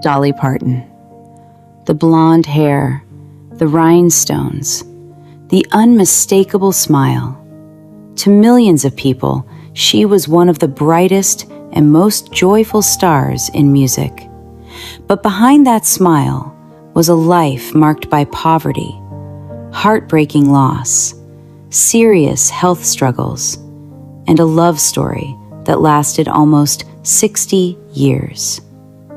Dolly Parton. The blonde hair, the rhinestones, the unmistakable smile. To millions of people, she was one of the brightest and most joyful stars in music. But behind that smile was a life marked by poverty, heartbreaking loss, serious health struggles, and a love story that lasted almost 60 years.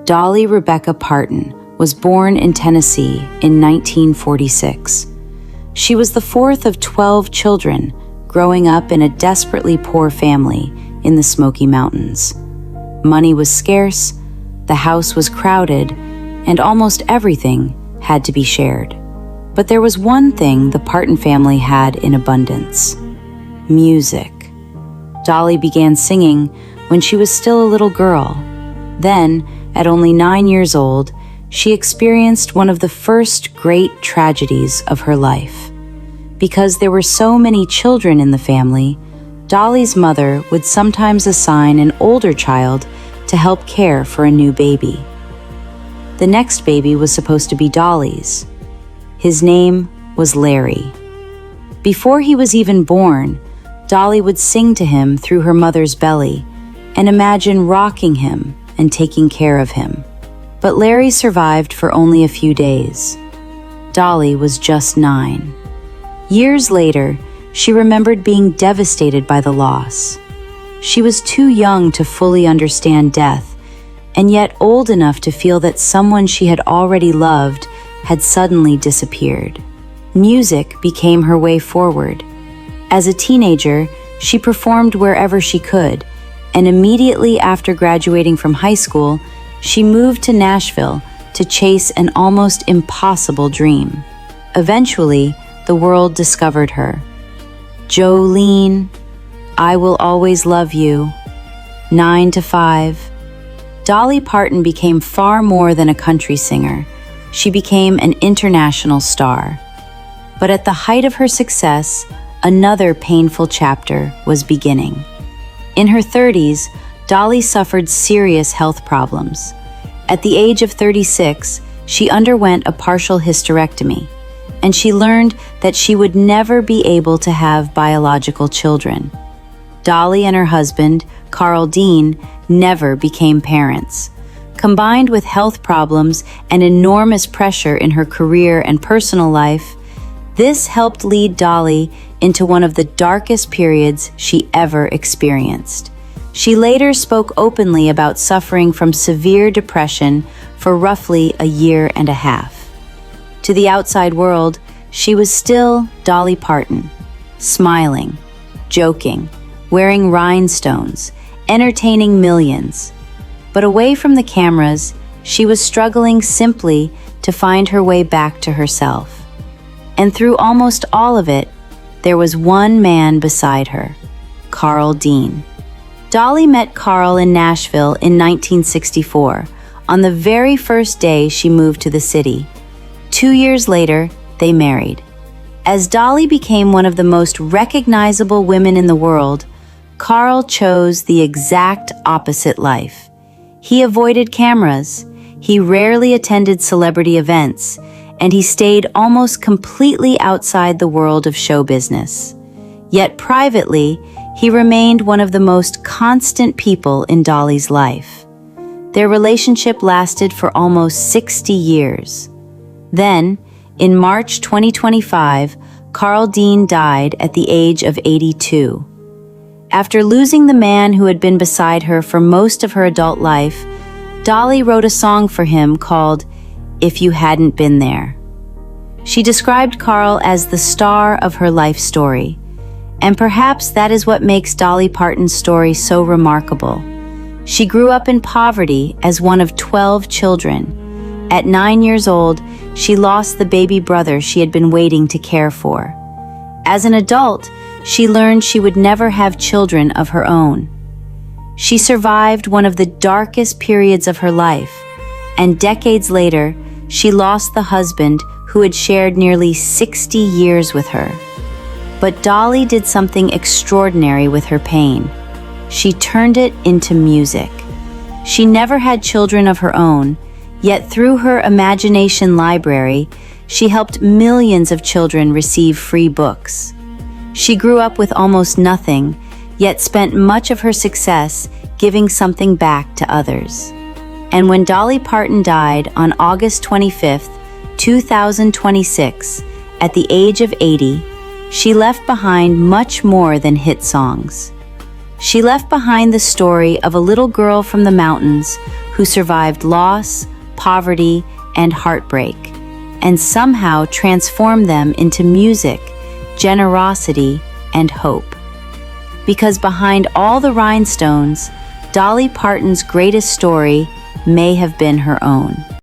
Dolly Rebecca Parton was born in Tennessee in 1946. She was the fourth of 12 children growing up in a desperately poor family in the Smoky Mountains. Money was scarce, the house was crowded, and almost everything had to be shared. But there was one thing the Parton family had in abundance: music. Dolly began singing when she was still a little girl. Then, at only 9 years old, she experienced one of the first great tragedies of her life. Because there were so many children in the family, Dolly's mother would sometimes assign an older child to help care for a new baby. The next baby was supposed to be Dolly's. His name was Larry. Before he was even born, Dolly would sing to him through her mother's belly and imagine rocking him and taking care of him. But Larry survived for only a few days. Dolly was just 9. Years later, she remembered being devastated by the loss. She was too young to fully understand death, and yet old enough to feel that someone she had already loved had suddenly disappeared. Music became her way forward. As a teenager, she performed wherever she could, and immediately after graduating from high school, she moved to Nashville to chase an almost impossible dream. Eventually, the world discovered her. Jolene, I Will Always Love You, 9 to 5. Dolly Parton became far more than a country singer. She became an international star. But at the height of her success, another painful chapter was beginning. In her 30s, Dolly suffered serious health problems. At the age of 36, she underwent a partial hysterectomy, and she learned that she would never be able to have biological children. Dolly and her husband, Carl Dean, never became parents. Combined with health problems and enormous pressure in her career and personal life, this helped lead Dolly into one of the darkest periods she ever experienced. She later spoke openly about suffering from severe depression for roughly a year and a half. To the outside world, she was still Dolly Parton, smiling, joking, wearing rhinestones, entertaining millions. But away from the cameras, she was struggling simply to find her way back to herself. And through almost all of it, there was one man beside her, Carl Dean. Dolly met Carl in Nashville in 1964, on the very first day she moved to the city. 2 years later, they married. As Dolly became one of the most recognizable women in the world, Carl chose the exact opposite life. He avoided cameras, he rarely attended celebrity events, and he stayed almost completely outside the world of show business. Yet privately, he remained one of the most constant people in Dolly's life. Their relationship lasted for almost 60 years. Then, in March 2025, Carl Dean died at the age of 82. After losing the man who had been beside her for most of her adult life, Dolly wrote a song for him called If You Hadn't Been There. She described Carl as the star of her life story, and perhaps that is what makes Dolly Parton's story so remarkable. She grew up in poverty as one of 12 children. At 9 years old, she lost the baby brother she had been waiting to care for. As an adult, she learned she would never have children of her own. She survived one of the darkest periods of her life, and decades later, she lost the husband who had shared nearly 60 years with her. But Dolly did something extraordinary with her pain. She turned it into music. She never had children of her own, Yet through her imagination library, she helped millions of children receive free books. She grew up with almost nothing, yet spent much of her success giving something back to others. And when Dolly Parton died on August 25, 2026, at the age of 80, she left behind much more than hit songs. She left behind the story of a little girl from the mountains who survived loss, poverty, and heartbreak, and somehow transformed them into music, generosity, and hope. Because behind all the rhinestones, Dolly Parton's greatest story may have been her own.